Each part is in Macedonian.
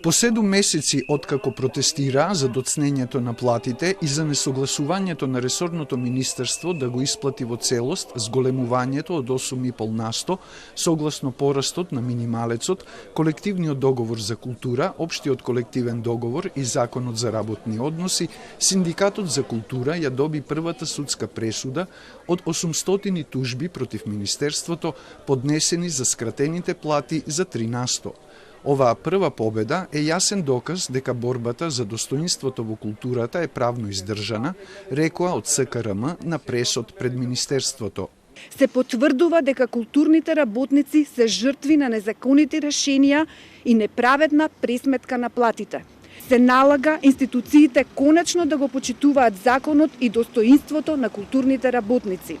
По 7 месеци откако протестираа за доцнењето на платите и за несогласувањето на ресорното министерство да го исплати во целост зголемувањето од 8,5% согласно порастот на минималецот, колективниот договор за култура, општиот колективен договор и законот за работни односи, Синдикатот за култура ја доби првата судска пресуда од 800 тужби против министерството поднесени за скратените плати за 3%. Оваа прва победа е јасен доказ дека борбата за достоинството во културата е правно издржана, рекоа од СКРМ на пресот пред Министерството. Се потврдува дека културните работници се жртви на незаконити решенија и неправедна пресметка на платите. Се налага институциите конечно да го почитуваат законот и достоинството на културните работници.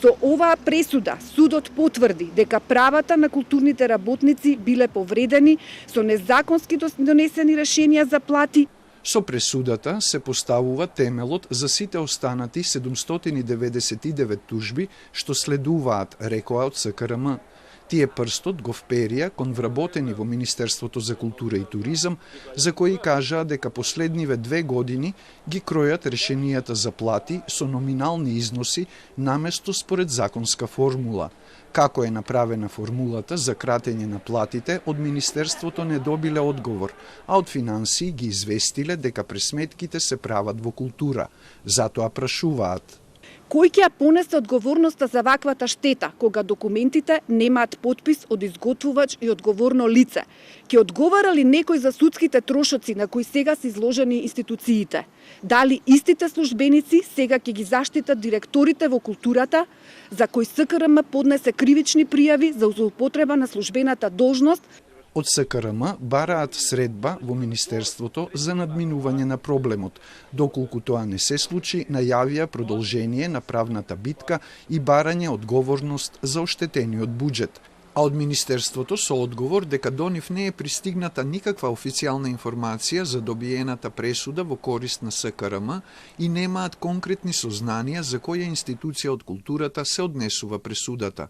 Со оваа пресуда, судот потврди дека правата на културните работници биле повредени со незаконски донесени решенија за плати. Со пресудата се поставува темелот за сите останати 799 тужби што следуваат, рекоа од СКРМ. Тие прстот го вперија кон вработени во Министерството за култура и туризам, за кои кажаа дека последниве 2 години ги кројат решенијата за плати со номинални износи наместо според законска формула. Како е направена формулата за кратење на платите, од Министерството не добиле одговор, а од финансии ги известиле дека пресметките се прават во култура. Затоа прашуваат: кој ќе ја понесе одговорноста за ваквата штета, кога документите немаат подпис од изготвувач и одговорно лице? Ќе одговара ли некој за судските трошоци на кои сега се изложени институциите? Дали истите службеници сега ќе ги заштитат директорите во културата, за кои СКРМ поднесе кривични пријави за злоупотреба на службената должност? Од СКРМ бараат средба во Министерството за надминување на проблемот. Доколку тоа не се случи, најавија продолжение на правната битка и барање одговорност за оштетениот буџет. А од Министерството со одговор дека до нив не е пристигната никаква официјална информација за добиената пресуда во корист на СКРМ и немаат конкретни сознанија за која институција од културата се однесува пресудата.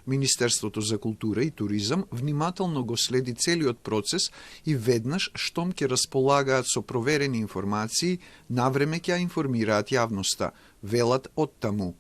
Министерството за култура и туризам внимателно го следи целиот процес и веднаш штом ќе располагаат со проверени информации, навреме ќе ја информираат јавноста, велат од таму.